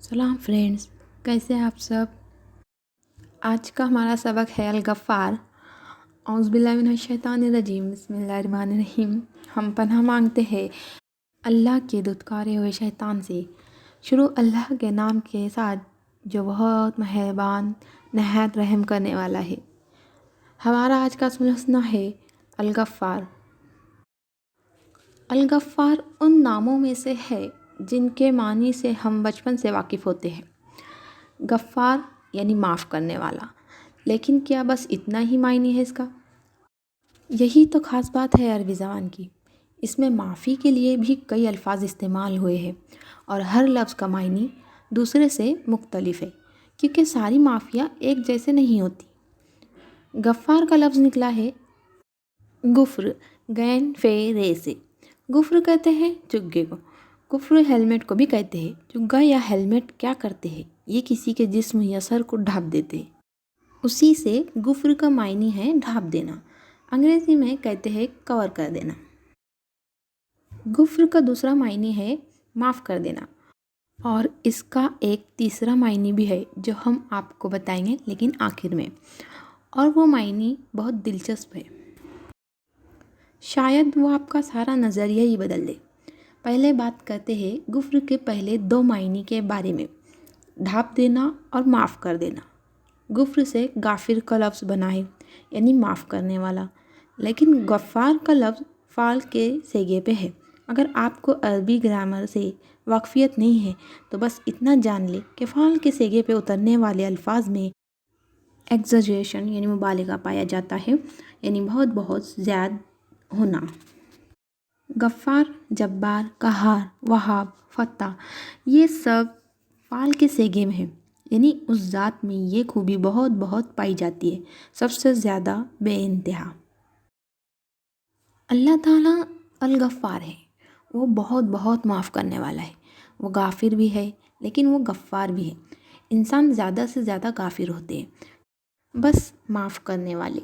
سلام فرینڈس، کیسے ہیں آپ سب؟ آج کا ہمارا سبق ہے الغفار۔ اعوذ باللہ من الشیطان الرجیم، بسم اللہ الرحمن الرحیم۔ ہم پناہ مانگتے ہیں اللہ کے دھتکارے ہوئے شیطان سے۔ شروع اللہ کے نام کے ساتھ جو بہت مہربان نہایت رحم کرنے والا ہے۔ ہمارا آج کا اسم الحسنی ہے الغفار۔ الغفار ان ناموں میں سے ہے جن کے معنی سے ہم بچپن سے واقف ہوتے ہیں۔ غفار یعنی معاف کرنے والا، لیکن کیا بس اتنا ہی معنی ہے اس کا؟ یہی تو خاص بات ہے عربی زبان کی۔ اس میں معافی کے لیے بھی کئی الفاظ استعمال ہوئے ہیں اور ہر لفظ کا معنی دوسرے سے مختلف ہے، کیونکہ ساری معافیاں ایک جیسے نہیں ہوتی۔ غفار کا لفظ نکلا ہے غفر، غین فے رے سے۔ غفر کہتے ہیں چگے کو۔ غفر ہیلمٹ کو بھی کہتے ہیں۔ چگا یا ہیلمٹ کیا کرتے ہیں؟ یہ کسی کے جسم یا سر کو ڈھانپ دیتے ہیں۔ اسی سے غفر کا معنی ہے ڈھانپ دینا۔ انگریزی میں کہتے ہیں کور کر دینا۔ غفر کا دوسرا معنی ہے معاف کر دینا، اور اس کا ایک تیسرا معنی بھی ہے جو ہم آپ کو بتائیں گے لیکن آخر میں، اور وہ معنی بہت دلچسپ ہے۔ شاید وہ آپ کا سارا نظریہ ہی بدل دے۔ پہلے بات کرتے ہیں غفر کے پہلے دو معنی کے بارے میں، ڈھانپ دینا اور معاف کر دینا۔ غفر سے غافر کا لفظ بنا ہے، یعنی معاف کرنے والا، لیکن غفار کا لفظ فعل کے صیغے پہ ہے۔ اگر آپ کو عربی گرامر سے واقفیت نہیں ہے تو بس اتنا جان لیں کہ فعل کے صیغے پہ اترنے والے الفاظ میں ایگزیجریشن یعنی مبالغہ پایا جاتا ہے، یعنی بہت بہت زیادہ ہونا۔ غفار، جبار، قہار، وہاب، فتاح، یہ سب فعل کے صیغے میں ہے، یعنی اس ذات میں یہ خوبی بہت بہت پائی جاتی ہے، سب سے زیادہ بے انتہا۔ اللہ تعالیٰ الغفار ہے، وہ بہت بہت معاف کرنے والا ہے۔ وہ غافر بھی ہے لیکن وہ غفار بھی ہے۔ انسان زیادہ سے زیادہ غافر ہوتے ہیں، بس معاف کرنے والے،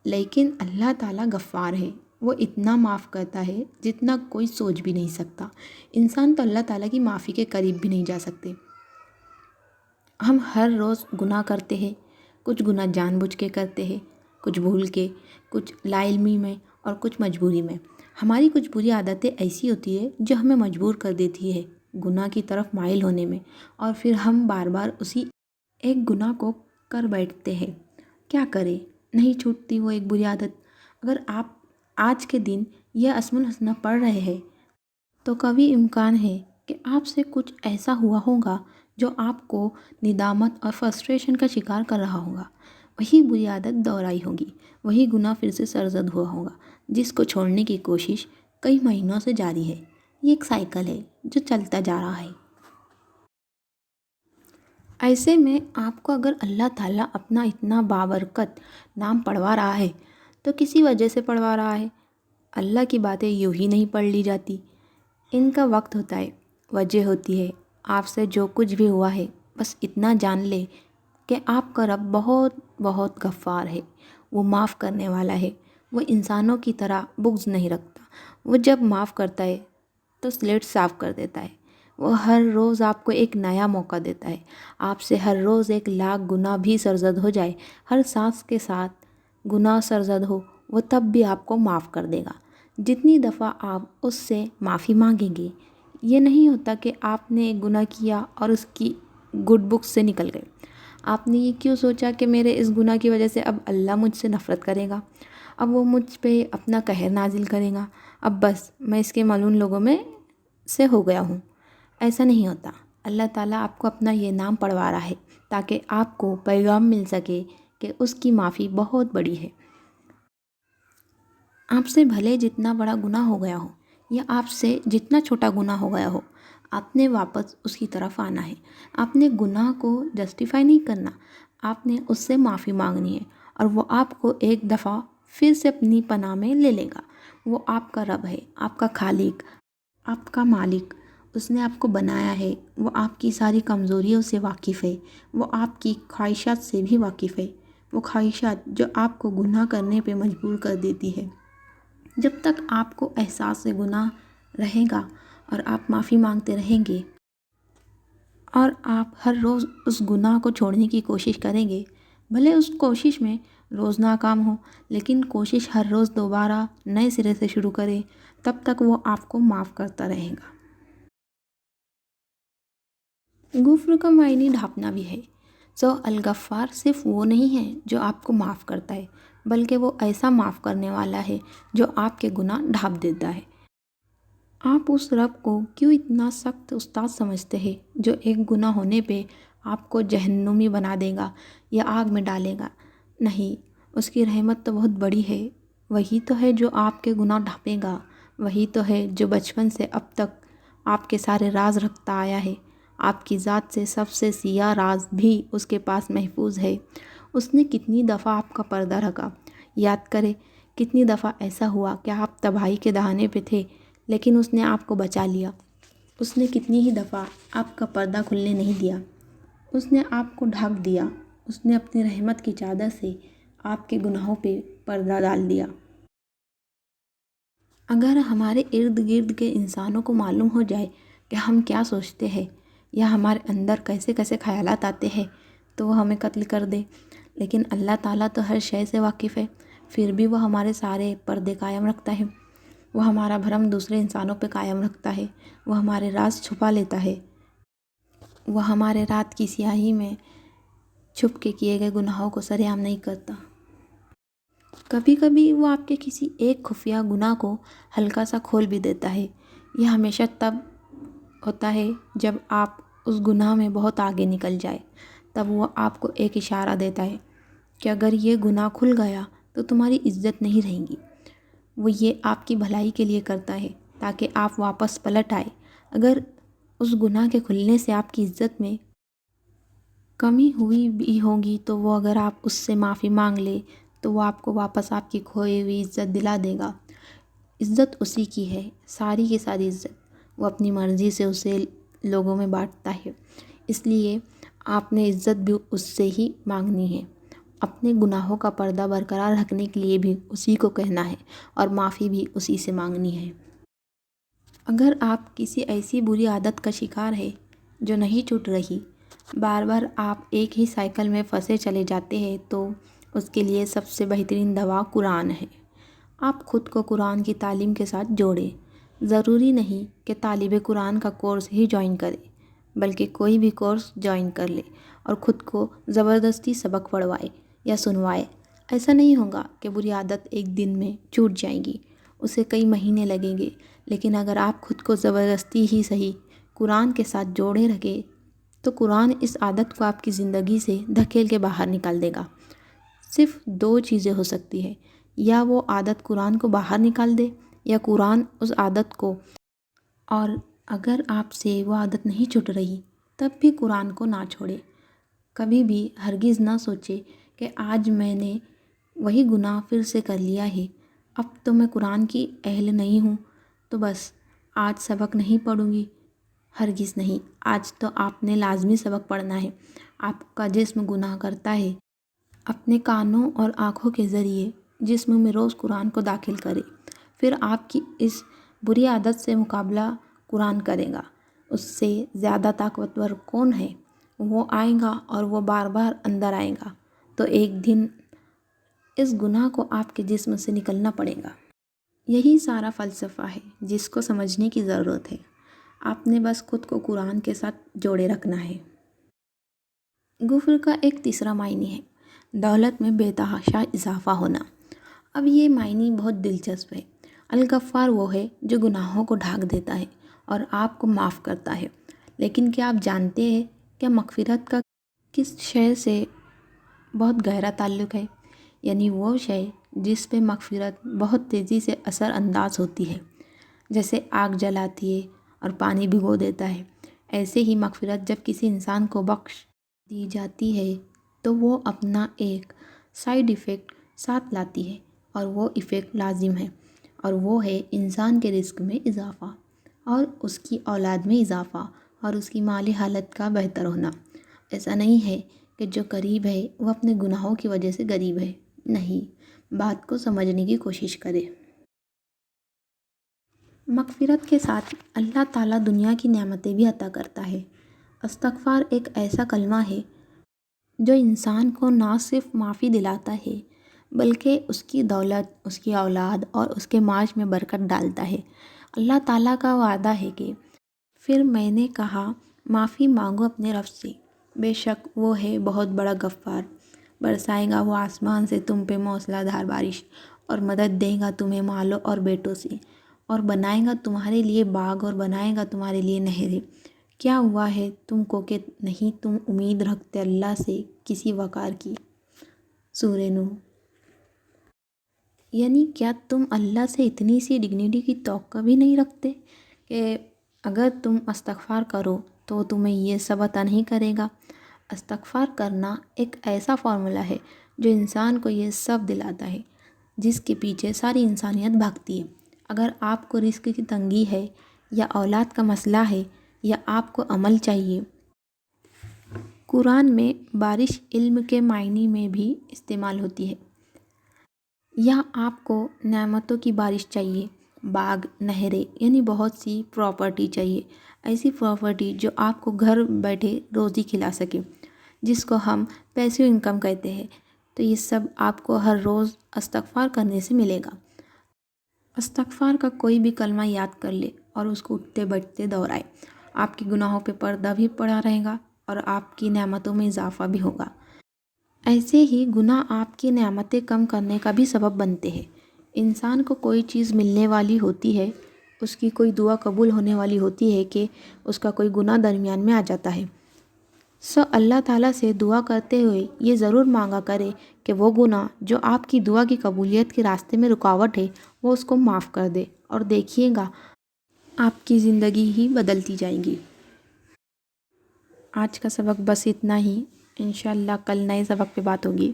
لیکن اللہ تعالیٰ غفار ہے۔ وہ اتنا معاف کرتا ہے جتنا کوئی سوچ بھی نہیں سکتا۔ انسان تو اللہ تعالیٰ کی معافی کے قریب بھی نہیں جا سکتے۔ ہم ہر روز گناہ کرتے ہیں، کچھ گناہ جان بوجھ کے کرتے ہیں، کچھ بھول کے، کچھ لا علمی میں اور کچھ مجبوری میں۔ ہماری کچھ بری عادتیں ایسی ہوتی ہے جو ہمیں مجبور کر دیتی ہے گناہ کی طرف مائل ہونے میں، اور پھر ہم بار بار اسی ایک گناہ کو کر بیٹھتے ہیں۔ کیا کریں، نہیں چھوٹتی وہ ایک بری عادت۔ اگر آپ آج کے دن یہ اسم الحسنی پڑھ رہے ہیں تو کبھی امکان ہے کہ آپ سے کچھ ایسا ہوا ہوگا جو آپ کو ندامت اور فرسٹریشن کا شکار کر رہا ہوگا۔ وہی بری عادت دہرائی ہوگی، وہی گناہ پھر سے سرزد ہوا ہوگا، جس کو چھوڑنے کی کوشش کئی مہینوں سے جاری ہے۔ یہ ایک سائیکل ہے جو چلتا جا رہا ہے۔ ایسے میں آپ کو اگر اللہ تعالیٰ اپنا اتنا بابرکت نام پڑھوا رہا ہے تو کسی وجہ سے پڑھوا رہا ہے۔ اللہ کی باتیں یوں ہی نہیں پڑھ لی جاتی، ان کا وقت ہوتا ہے، وجہ ہوتی ہے۔ آپ سے جو کچھ بھی ہوا ہے بس اتنا جان لے کہ آپ کا رب بہت بہت غفار ہے، وہ معاف کرنے والا ہے۔ وہ انسانوں کی طرح بغض نہیں رکھتا۔ وہ جب معاف کرتا ہے تو سلیٹ صاف کر دیتا ہے۔ وہ ہر روز آپ کو ایک نیا موقع دیتا ہے۔ آپ سے ہر روز 1,00,000 گناہ بھی سرزد ہو جائے، ہر سانس کے ساتھ گناہ سرزد ہو، وہ تب بھی آپ کو معاف کر دے گا۔ جتنی دفعہ آپ اس سے معافی مانگیں گے، یہ نہیں ہوتا کہ آپ نے ایک گناہ کیا اور اس کی گڈ بکس سے نکل گئے۔ آپ نے یہ کیوں سوچا کہ میرے اس گناہ کی وجہ سے اب اللہ مجھ سے نفرت کرے گا، اب وہ مجھ پہ اپنا قہر نازل کرے گا، اب بس میں اس کے ملعون لوگوں میں سے ہو گیا ہوں۔ ایسا نہیں ہوتا۔ اللہ تعالیٰ آپ کو اپنا یہ نام پڑھوا رہا ہے تاکہ آپ کو پیغام مل سکے کہ اس کی معافی بہت بڑی ہے۔ آپ سے بھلے جتنا بڑا گناہ ہو گیا ہو یا آپ سے جتنا چھوٹا گناہ ہو گیا ہو، آپ نے واپس اس کی طرف آنا ہے۔ آپ نے گناہ کو جسٹیفائی نہیں کرنا، آپ نے اس سے معافی مانگنی ہے، اور وہ آپ کو ایک دفعہ پھر سے اپنی پناہ میں لے لے گا۔ وہ آپ کا رب ہے، آپ کا خالق، آپ کا مالک۔ اس نے آپ کو بنایا ہے، وہ آپ کی ساری کمزوریوں سے واقف ہے، وہ آپ کی خواہشات سے بھی واقف ہے، وہ خواہشات جو آپ کو گناہ کرنے پہ مجبور کر دیتی ہے۔ جب تک آپ کو احساس گناہ رہے گا اور آپ معافی مانگتے رہیں گے اور آپ ہر روز اس گناہ کو چھوڑنے کی کوشش کریں گے، بھلے اس کوشش میں روز ناکام ہو، لیکن کوشش ہر روز دوبارہ نئے سرے سے شروع کرے، تب تک وہ آپ کو معاف کرتا رہے گا۔ غفر کا معنی ڈھانپنا بھی ہے۔ الغفار صرف وہ نہیں ہے جو آپ کو معاف کرتا ہے، بلکہ وہ ایسا معاف کرنے والا ہے جو آپ کے گناہ ڈھانپ دیتا ہے۔ آپ اس رب کو کیوں اتنا سخت استاد سمجھتے ہیں جو ایک گناہ ہونے پہ آپ کو جہنمی بنا دے گا یا آگ میں ڈالے گا؟ نہیں، اس کی رحمت تو بہت بڑی ہے۔ وہی تو ہے جو آپ کے گناہ ڈھانپے گا، وہی تو ہے جو بچپن سے اب تک آپ کے سارے راز رکھتا آیا ہے۔ آپ کی ذات سے سب سے سیاہ راز بھی اس کے پاس محفوظ ہے۔ اس نے کتنی دفعہ آپ کا پردہ رکھا، یاد کرے، کتنی دفعہ ایسا ہوا کہ آپ تباہی کے دہانے پہ تھے لیکن اس نے آپ کو بچا لیا۔ اس نے کتنی ہی دفعہ آپ کا پردہ کھلنے نہیں دیا، اس نے آپ کو ڈھانپ دیا، اس نے اپنی رحمت کی چادر سے آپ کے گناہوں پہ پردہ ڈال دیا۔ اگر ہمارے ارد گرد کے انسانوں کو معلوم ہو جائے کہ ہم کیا سوچتے ہیں یا ہمارے اندر کیسے کیسے خیالات آتے ہیں تو وہ ہمیں قتل کر دے، لیکن اللہ تعالیٰ تو ہر شے سے واقف ہے، پھر بھی وہ ہمارے سارے پردے قائم رکھتا ہے۔ وہ ہمارا بھرم دوسرے انسانوں پہ قائم رکھتا ہے، وہ ہمارے راز چھپا لیتا ہے، وہ ہمارے رات کی سیاہی میں چھپ کے کیے گئے گناہوں کو سرعام نہیں کرتا۔ کبھی کبھی وہ آپ کے کسی ایک خفیہ گناہ کو ہلکا سا کھول بھی دیتا ہے۔ یہ ہمیشہ تب ہوتا ہے جب آپ اس گناہ میں بہت آگے نکل جائے، تب وہ آپ کو ایک اشارہ دیتا ہے کہ اگر یہ گناہ کھل گیا تو تمہاری عزت نہیں رہیں گی۔ وہ یہ آپ کی بھلائی کے لیے کرتا ہے تاکہ آپ واپس پلٹ آئے۔ اگر اس گناہ کے کھلنے سے آپ کی عزت میں کمی ہوئی بھی ہوگی تو وہ اگر آپ اس سے معافی مانگ لے تو وہ آپ کو واپس آپ کی کھوئی ہوئی عزت دلا دے گا۔ عزت اسی کی ہے، ساری کی ساری عزت وہ اپنی مرضی سے اسے لوگوں میں بانٹتا ہے، اس لیے آپ نے عزت بھی اس سے ہی مانگنی ہے۔ اپنے گناہوں کا پردہ برقرار رکھنے کے لیے بھی اسی کو کہنا ہے اور معافی بھی اسی سے مانگنی ہے۔ اگر آپ کسی ایسی بری عادت کا شکار ہے جو نہیں چھوٹ رہی، بار بار آپ ایک ہی سائیکل میں پھنسے چلے جاتے ہیں، تو اس کے لیے سب سے بہترین دوا قرآن ہے۔ آپ خود کو قرآن کی تعلیم کے ساتھ جوڑیں۔ ضروری نہیں کہ طالب قرآن کا کورس ہی جوائن کرے، بلکہ کوئی بھی کورس جوائن کر لے اور خود کو زبردستی سبق پڑھوائے یا سنوائے۔ ایسا نہیں ہوگا کہ بری عادت ایک دن میں چھوٹ جائے گی، اسے کئی مہینے لگیں گے، لیکن اگر آپ خود کو زبردستی ہی صحیح قرآن کے ساتھ جوڑے رکھے تو قرآن اس عادت کو آپ کی زندگی سے دھکیل کے باہر نکال دے گا۔ صرف دو چیزیں ہو سکتی ہیں، یا وہ عادت قرآن کو باہر نکال دے یا قرآن اس عادت کو۔ اور اگر آپ سے وہ عادت نہیں چھوٹ رہی تب بھی قرآن کو نہ چھوڑے۔ کبھی بھی ہرگز نہ سوچے کہ آج میں نے وہی گناہ پھر سے کر لیا ہے، اب تو میں قرآن کی اہل نہیں ہوں تو بس آج سبق نہیں پڑھوں گی۔ ہرگز نہیں، آج تو آپ نے لازمی سبق پڑھنا ہے۔ آپ کا جسم گناہ کرتا ہے، اپنے کانوں اور آنکھوں کے ذریعے جسم میں روز قرآن کو داخل کرے، پھر آپ کی اس بری عادت سے مقابلہ قرآن کرے گا۔ اس سے زیادہ طاقتور کون ہے؟ وہ آئے گا اور وہ بار بار اندر آئے گا، تو ایک دن اس گناہ کو آپ کے جسم سے نکلنا پڑے گا۔ یہی سارا فلسفہ ہے جس کو سمجھنے کی ضرورت ہے۔ آپ نے بس خود کو قرآن کے ساتھ جوڑے رکھنا ہے۔ غفر کا ایک تیسرا معنی ہے دولت میں بے تحاشا اضافہ ہونا۔ اب یہ معنی بہت دلچسپ ہے۔ الغفار وہ ہے جو گناہوں کو ڈھانک دیتا ہے اور آپ کو معاف کرتا ہے، لیکن کیا آپ جانتے ہیں کہ مغفرت کا کس شے سے بہت گہرا تعلق ہے؟ یعنی وہ شے جس پہ مغفرت بہت تیزی سے اثر انداز ہوتی ہے، جیسے آگ جلاتی ہے اور پانی بھگو دیتا ہے، ایسے ہی مغفرت جب کسی انسان کو بخش دی جاتی ہے تو وہ اپنا ایک سائیڈ ایفیکٹ ساتھ لاتی ہے، اور وہ ایفیکٹ لازم ہے، اور وہ ہے انسان کے رزق میں اضافہ اور اس کی اولاد میں اضافہ اور اس کی مالی حالت کا بہتر ہونا۔ ایسا نہیں ہے کہ جو غریب ہے وہ اپنے گناہوں کی وجہ سے غریب ہے، نہیں، بات کو سمجھنے کی کوشش کرے۔ مغفرت کے ساتھ اللہ تعالیٰ دنیا کی نعمتیں بھی عطا کرتا ہے۔ استغفار ایک ایسا کلمہ ہے جو انسان کو نہ صرف معافی دلاتا ہے بلکہ اس کی دولت، اس کی اولاد اور اس کے معاش میں برکت ڈالتا ہے۔ اللہ تعالیٰ کا وعدہ ہے کہ پھر میں نے کہا معافی مانگو اپنے رب سے، بے شک وہ ہے بہت بڑا غفار، برسائے گا وہ آسمان سے تم پہ موسلا دھار بارش، اور مدد دے گا تمہیں مالوں اور بیٹوں سے، اور بنائے گا تمہارے لیے باغ اور بنائے گا تمہارے لیے نہریں۔ کیا ہوا ہے تم کو کہ نہیں تم امید رکھتے اللہ سے کسی وقار کی؟ سورہ نوح۔ یعنی کیا تم اللہ سے اتنی سی ڈگنیٹی کی توقع بھی نہیں رکھتے کہ اگر تم استغفار کرو تو تمہیں یہ سب عطا نہیں کرے گا؟ استغفار کرنا ایک ایسا فارمولا ہے جو انسان کو یہ سب دلاتا ہے جس کے پیچھے ساری انسانیت بھاگتی ہے۔ اگر آپ کو رزق کی تنگی ہے یا اولاد کا مسئلہ ہے یا آپ کو عمل چاہیے، قرآن میں بارش علم کے معنی میں بھی استعمال ہوتی ہے۔ یا آپ کو نعمتوں کی بارش چاہیے، باغ، نہریں، یعنی بہت سی پراپرٹی چاہیے، ایسی پراپرٹی جو آپ کو گھر بیٹھے روزی کھلا سکے، جس کو ہم پیسیو انکم کہتے ہیں، تو یہ سب آپ کو ہر روز استغفار کرنے سے ملے گا۔ استغفار کا کوئی بھی کلمہ یاد کر لے اور اس کو اٹھتے بیٹھتے دہرائے، آپ کے گناہوں پہ پردہ بھی پڑا رہے گا اور آپ کی نعمتوں میں اضافہ بھی ہوگا۔ ایسے ہی گناہ آپ کی نعمتیں کم کرنے کا بھی سبب بنتے ہیں۔ انسان کو کوئی چیز ملنے والی ہوتی ہے، اس کی کوئی دعا قبول ہونے والی ہوتی ہے کہ اس کا کوئی گناہ درمیان میں آ جاتا ہے۔ اللہ تعالیٰ سے دعا کرتے ہوئے یہ ضرور مانگا کرے کہ وہ گناہ جو آپ کی دعا کی قبولیت کے راستے میں رکاوٹ ہے وہ اس کو معاف کر دے، اور دیکھیے گا آپ کی زندگی ہی بدلتی جائے گی۔ آج کا سبق بس اتنا ہی، انشاءاللہ کل نئے سبق پہ بات ہوگی۔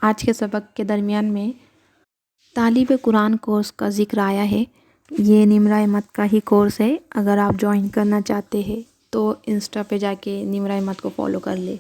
آج کے سبق کے درمیان میں طالب قرآن کورس کا ذکر آیا ہے۔ یہ نمرہ احمد کا ہی کورس ہے، اگر آپ جوائن کرنا چاہتے ہیں تو انسٹا پہ جا کے نمرہ احمد کو فالو کر لے۔